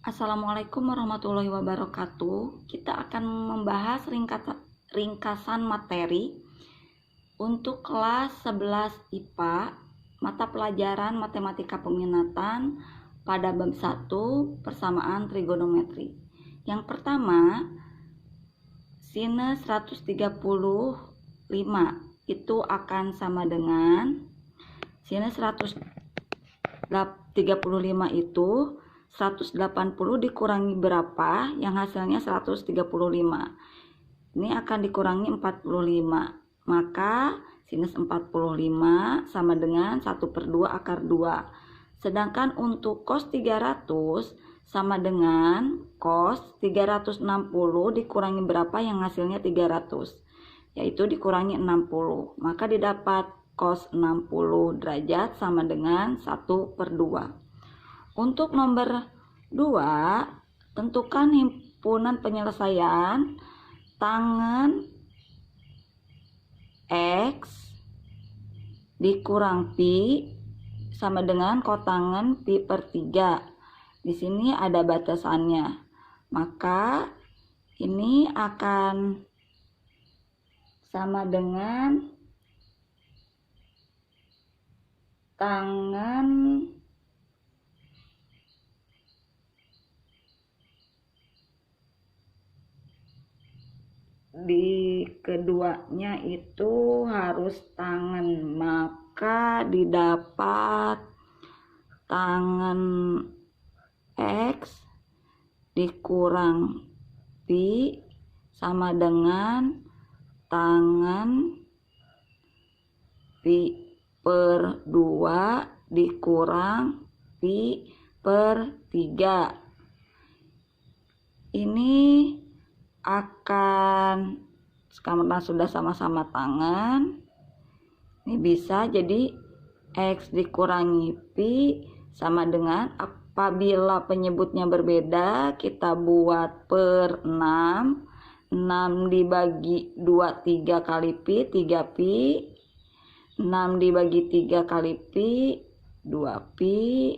Assalamualaikum warahmatullahi wabarakatuh. Kita akan membahas ringkasan materi untuk kelas 11 IPA, mata pelajaran matematika peminatan pada bab 1 persamaan trigonometri. Yang pertama, sinus 135 itu akan sama dengan sinus 135 itu 180 dikurangi berapa yang hasilnya 135. Ini akan dikurangi 45. Maka sinus 45 sama dengan 1/2 akar 2. Sedangkan untuk cos 300 sama dengan cos 360 dikurangi berapa yang hasilnya 300, yaitu dikurangi 60. Maka didapat cos 60 derajat sama dengan 1/2. Untuk nomor 2, tentukan himpunan penyelesaian tangen X dikurang pi sama dengan kotangen pi/3. Di sini ada batasannya. Maka ini akan sama dengan tangen di keduanya itu harus tangen, maka didapat tangen X dikurang pi sama dengan tangen pi/2 dikurang pi/3. Ini akan, karena sudah sama-sama tangan, ini bisa jadi X dikurangi pi sama dengan, apabila penyebutnya berbeda kita buat per 6. 6 dibagi 2 3 kali pi 3 pi, 6 dibagi 3 kali pi 2 pi,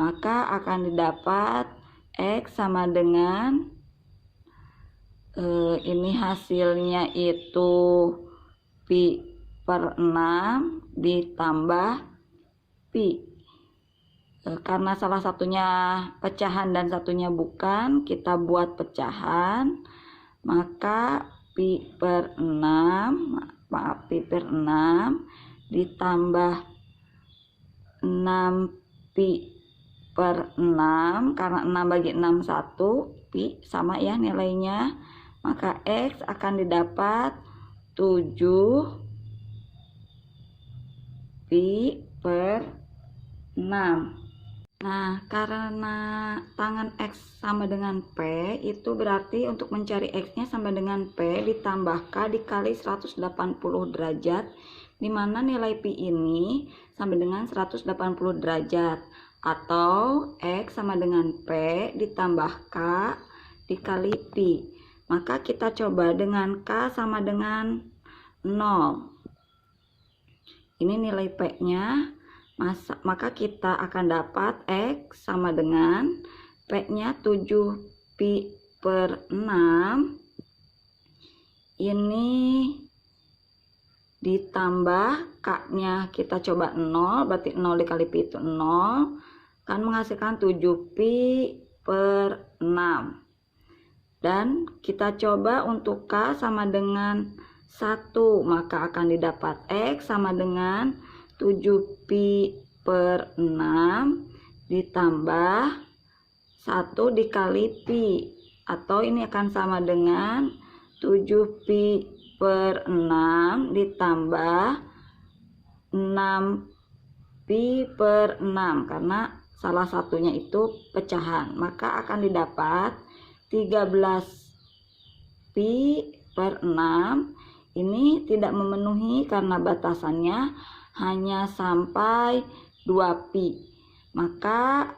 maka akan didapat X sama dengan ini hasilnya itu pi/6 ditambah pi. Karena salah satunya pecahan dan satunya bukan, kita buat pecahan, maka pi/6 ditambah 6 pi/6, karena 6 bagi 6 1 pi, sama ya nilainya. Maka X akan didapat 7 pi/6. Nah, karena tangen X sama dengan P, itu berarti untuk mencari X-nya sama dengan P ditambah K dikali 180 derajat, dimana nilai pi ini sama dengan 180 derajat, atau X sama dengan P ditambah K dikali pi. Maka kita coba dengan K sama dengan 0. Ini nilai P-nya, maka kita akan dapat X sama dengan P-nya 7 pi/6. Ini ditambah K-nya kita coba 0, berarti 0 dikali pi itu 0, kan menghasilkan 7 pi/6. Dan kita coba untuk K sama dengan 1, maka akan didapat X sama dengan 7 pi/6 ditambah 1 dikali pi, atau ini akan sama dengan 7 pi/6 ditambah 6 pi/6, karena salah satunya itu pecahan, maka akan didapat 13 pi/6. Ini tidak memenuhi karena batasannya hanya sampai 2 pi. Maka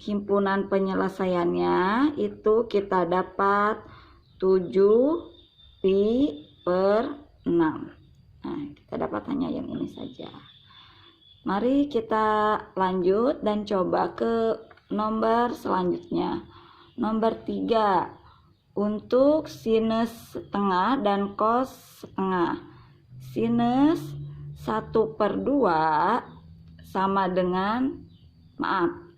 himpunan penyelesaiannya itu kita dapat 7 pi/6. Nah, kita dapat hanya yang ini saja. Mari kita lanjut dan coba ke nomor selanjutnya. Nomor 3, untuk sinus setengah dan cos setengah. Sinus 1/2 sama dengan,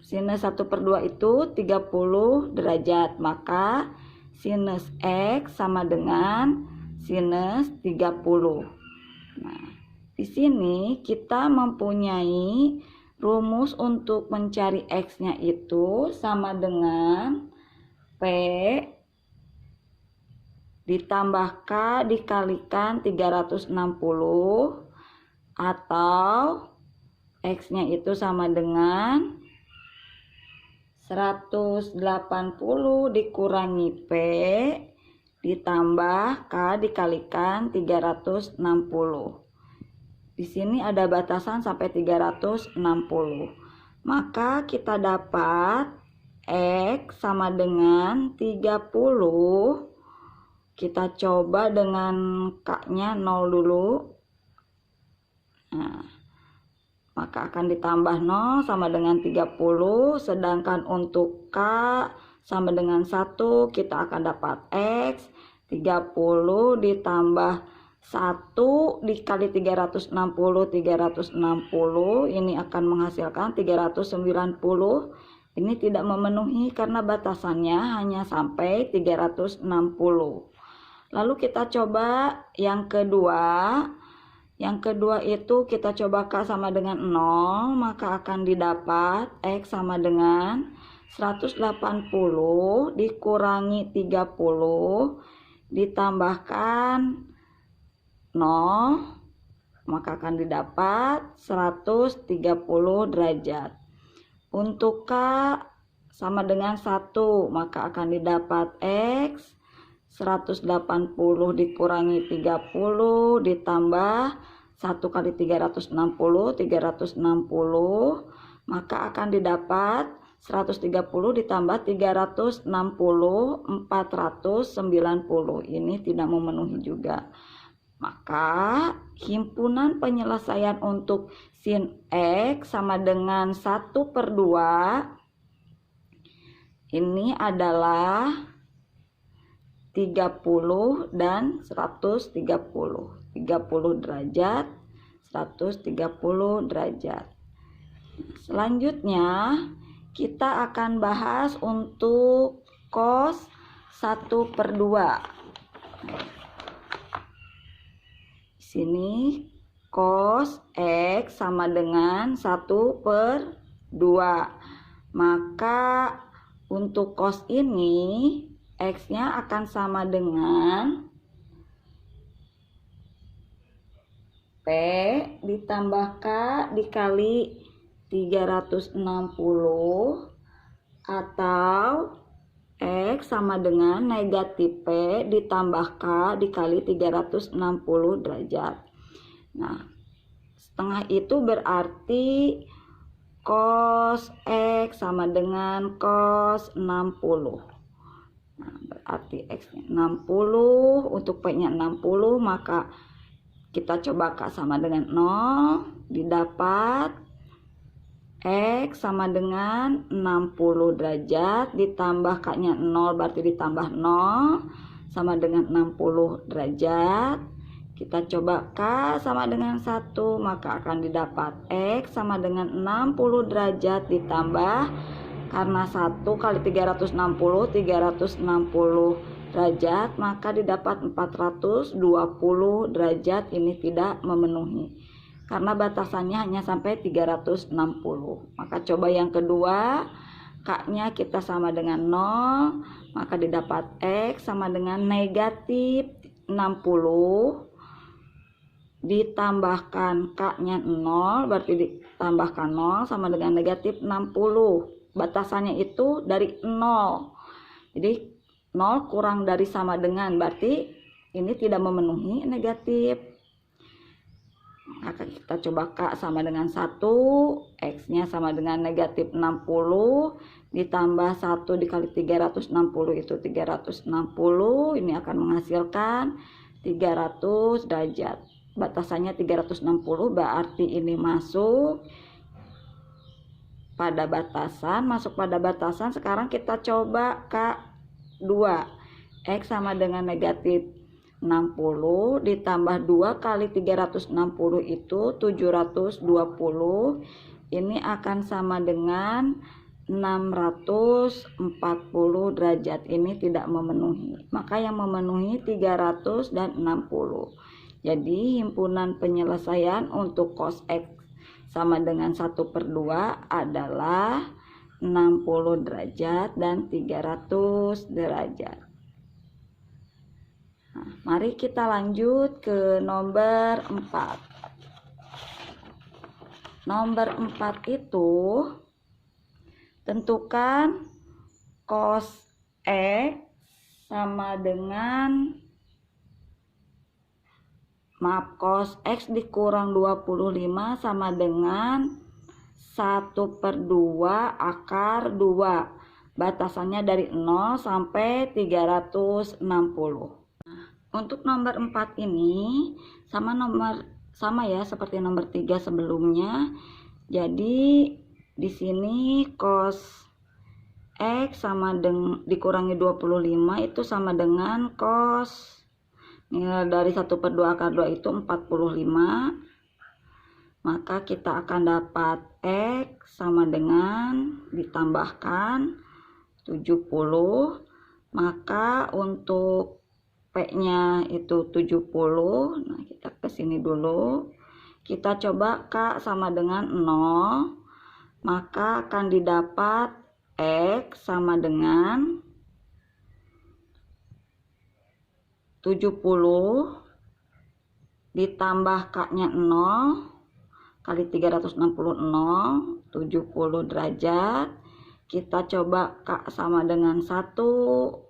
sinus 1/2 itu 30 derajat, maka sinus X sama dengan sinus 30. Nah, di sini kita mempunyai rumus untuk mencari X-nya itu sama dengan P ditambah K dikalikan 360, atau X-nya itu sama dengan 180 dikurangi P ditambah K dikalikan 360. Di sini ada batasan sampai 360. Maka kita dapat X sama dengan 30. Kita coba dengan K-nya 0 dulu. Nah, maka akan ditambah 0 sama dengan 30. Sedangkan untuk K sama dengan 1, kita akan dapat X 30 ditambah 1 dikali 360 ini akan menghasilkan 390. Ini tidak memenuhi karena batasannya hanya sampai 360. Lalu kita coba yang kedua. Yang kedua itu kita coba K sama dengan 0, maka akan didapat X sama dengan 180 dikurangi 30 ditambahkan 0, maka akan didapat 130 derajat. Untuk K sama dengan 1, maka akan didapat X 180 dikurangi 30 ditambah 1 kali 360, maka akan didapat 130 ditambah 360, 490. Ini tidak memenuhi juga. Maka himpunan penyelesaian untuk sin X sama dengan 1/2 ini adalah 30 dan 130. 30 derajat, 130 derajat. Selanjutnya kita akan bahas untuk cos 1/2. Sini cos X sama dengan 1/2. Maka untuk cos ini X-nya akan sama dengan P ditambah K dikali 360, atau X sama dengan negatif P ditambah K dikali 360 derajat. Nah, setengah itu berarti cos X sama dengan cos 60. Nah, berarti X-nya 60, untuk P-nya 60, maka kita coba K sama dengan 0, didapat X sama dengan 60 derajat ditambah K-nya 0, berarti ditambah 0 sama dengan 60 derajat. Kita coba K sama dengan 1, maka akan didapat X sama dengan 60 derajat ditambah, karena 1 kali 360 derajat, maka didapat 420 derajat. Ini tidak memenuhi karena batasannya hanya sampai 360. Maka coba yang kedua, K-nya kita sama dengan 0, maka didapat X sama dengan negatif 60 ditambahkan K-nya 0, berarti ditambahkan 0 sama dengan negatif 60. Batasannya itu dari 0. Jadi 0 kurang dari sama dengan, berarti ini tidak memenuhi negatif. Maka kita coba K sama dengan 1, X-nya sama dengan negatif 60, ditambah 1 dikali 360 itu 360, ini akan menghasilkan 300 derajat. Batasannya 360, berarti ini masuk. pada batasan, masuk pada batasan. Sekarang kita coba K2. X sama dengan negatif 60 ditambah 2 kali 360 itu 720. Ini akan sama dengan 640 derajat. Ini tidak memenuhi, maka yang memenuhi 300 dan 60. Jadi himpunan penyelesaian untuk cos X sama dengan 1/2 adalah 60 derajat dan 300 derajat. Nah, mari kita lanjut ke nomor 4. Nomor 4 itu tentukan cos X sama dengan cos X dikurang 25 sama dengan 1/2 akar 2. Batasannya dari 0 sampai 360. Untuk nomor 4 ini sama ya seperti nomor 3 sebelumnya. Jadi di sini cos X sama dengan dikurangi 25 itu sama dengan cos nilai dari 1/2 akar 2 itu 45. Maka kita akan dapat X sama dengan ditambahkan 70. Maka untuk P-nya itu 70. Nah, kita ke sini dulu. Kita coba K sama dengan 0. Maka akan didapat X sama dengan 70 ditambah K-nya 0 kali 360 0, 70 derajat. Kita coba K sama dengan 1,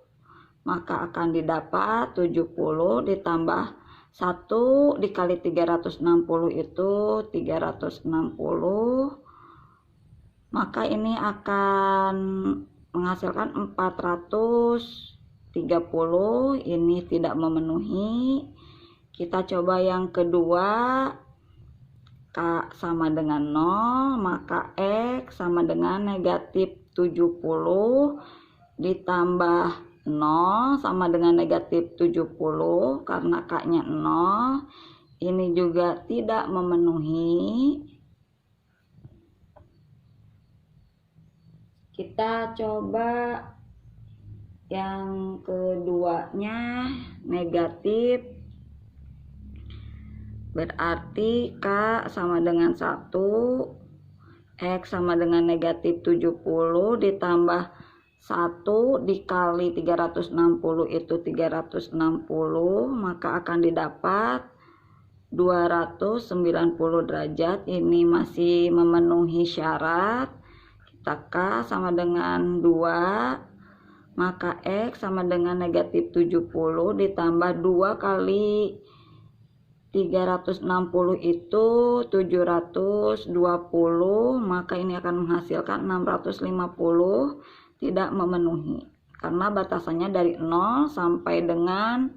maka akan didapat 70 ditambah 1 dikali 360 itu 360. Maka ini akan menghasilkan 430. Ini tidak memenuhi. Kita coba yang kedua. K sama dengan 0, maka X sama dengan negatif 70 ditambah 0 sama dengan negatif 70 karena K-nya 0. Ini juga tidak memenuhi. Kita coba yang keduanya negatif. Berarti K sama dengan 1, X sama dengan negatif 70 ditambah 1 dikali 360 itu 360. Maka akan didapat 290 derajat. Ini masih memenuhi syarat. Kita K sama dengan 2, maka X sama dengan negatif 70 ditambah 2 kali 360 itu 720. Maka ini akan menghasilkan 650. Tidak memenuhi karena batasannya dari 0 sampai dengan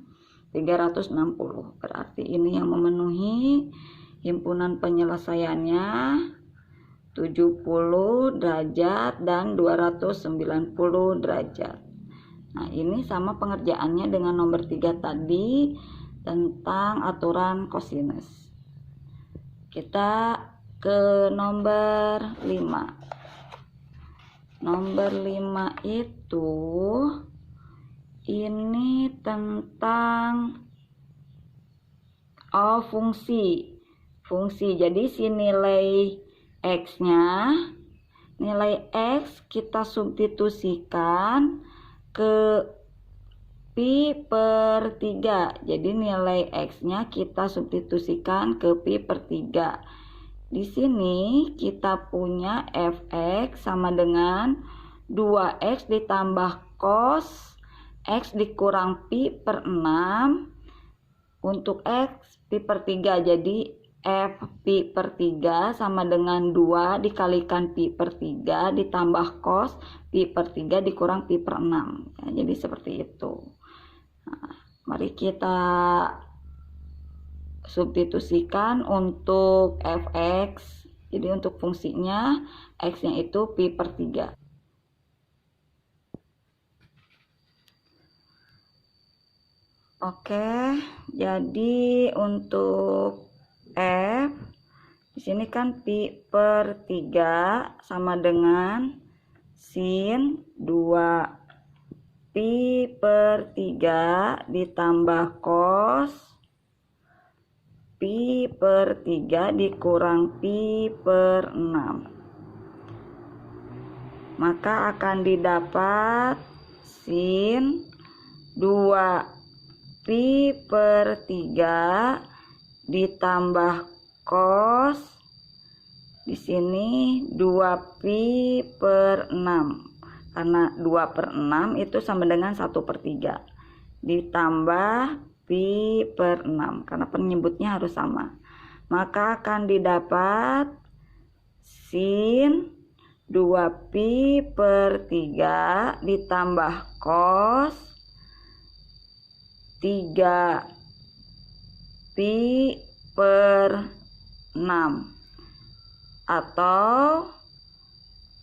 360. Berarti ini yang memenuhi. Himpunan penyelesaiannya 70 derajat dan 290 derajat. Nah, ini sama pengerjaannya dengan nomor 3 tadi tentang aturan kosinus. Kita ke nomor 5. Nomor 5 itu ini tentang fungsi. Jadi si nilai X-nya, nilai X kita substitusikan ke pi per 3. Jadi nilai X-nya kita substitusikan ke pi per 3. Di sini kita punya fx sama dengan 2x ditambah cos x dikurang pi per 6. Untuk x pi per 3, jadi f pi per 3 sama dengan 2 dikalikan pi per 3 ditambah cos pi per 3 dikurang pi per 6. Ya, jadi seperti itu. Nah, mari kita substitusikan untuk fx. Jadi untuk fungsinya X-nya itu pi per 3. Oke, jadi untuk F di sini kan pi per 3 sama dengan sin 2 pi per 3 ditambah cos pi per 3 dikurang pi per 6. Maka akan didapat sin 2 pi per 3 ditambah cos di sini 2 pi per 6, karena 2 per 6 itu sama dengan 1 per 3 ditambah pi per 6, karena penyebutnya harus sama. Maka akan didapat sin 2 pi per 3 ditambah cos 3 pi per 6 atau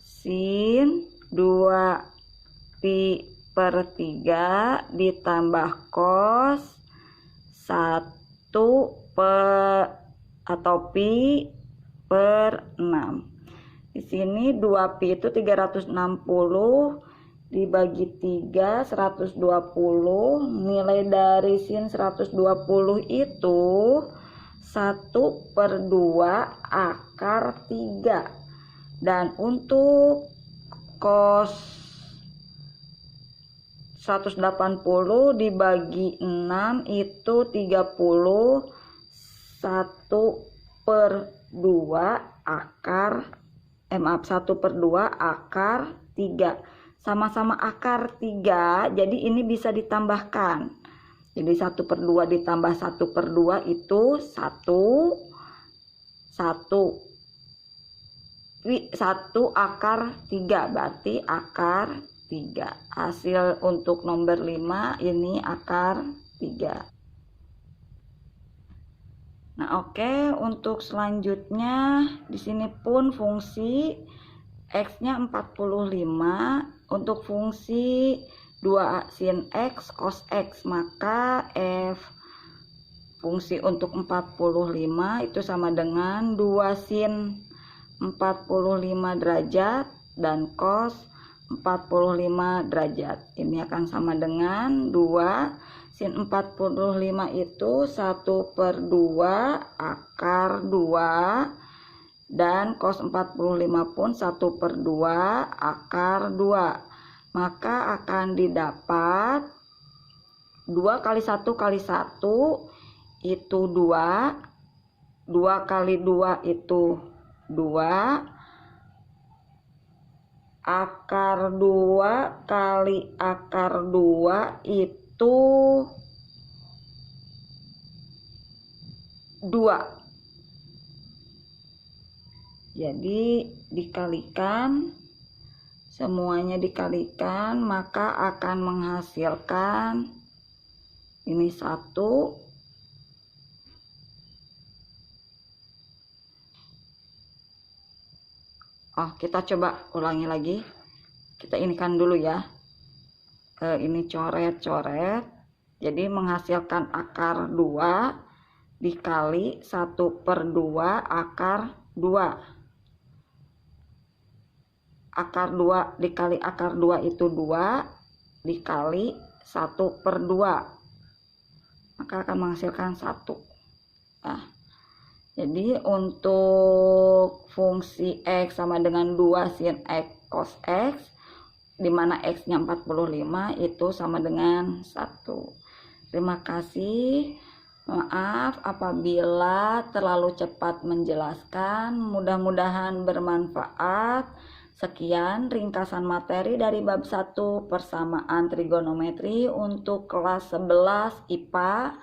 sin 2 pi per 3 ditambah cos 1 per atau pi per 6. Di sini 2 pi itu 360 dibagi 3 120. Nilai dari sin 120 itu 1 per 2 akar 3. Dan untuk cos 180 dibagi 6 itu 30. 1 per 2 akar 1 per 2 akar 3. Sama-sama akar 3, jadi ini bisa ditambahkan. Jadi 1 per 2 ditambah 1 per 2 itu 1 akar 3, berarti akar 3. Hasil untuk nomor 5 ini akar 3. Nah, oke, untuk selanjutnya di sini pun fungsi X-nya 45 untuk fungsi 2 sin X cos X, maka F fungsi untuk 45 itu sama dengan 2 sin 45 derajat dan cos 45 derajat. Ini akan sama dengan 2 sin 45 itu 1 per 2 akar 2 dan cos 45 pun 1 per 2 akar 2. Maka akan didapat 2 kali 1 kali 1 itu 2. 2 kali 2 itu 2. Akar 2 kali akar 2 itu 2. Jadi dikalikan, semuanya dikalikan, maka akan menghasilkan ini 1. Kita coba ulangi lagi. Kita inikan dulu ya. Ini coret-coret. Jadi menghasilkan akar 2 dikali 1 per 2 akar 2. Akar 2 dikali akar 2 itu 2 dikali 1 per 2, maka akan menghasilkan 1. Nah, jadi untuk fungsi X sama dengan 2 sin X cos X, dimana X nya 45 itu sama dengan 1. Terima kasih. Maaf apabila terlalu cepat menjelaskan, mudah-mudahan bermanfaat. Sekian ringkasan materi dari bab 1 persamaan trigonometri untuk kelas 11 IPA,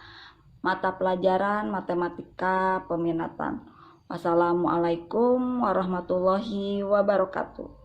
mata pelajaran matematika peminatan. Wassalamualaikum warahmatullahi wabarakatuh.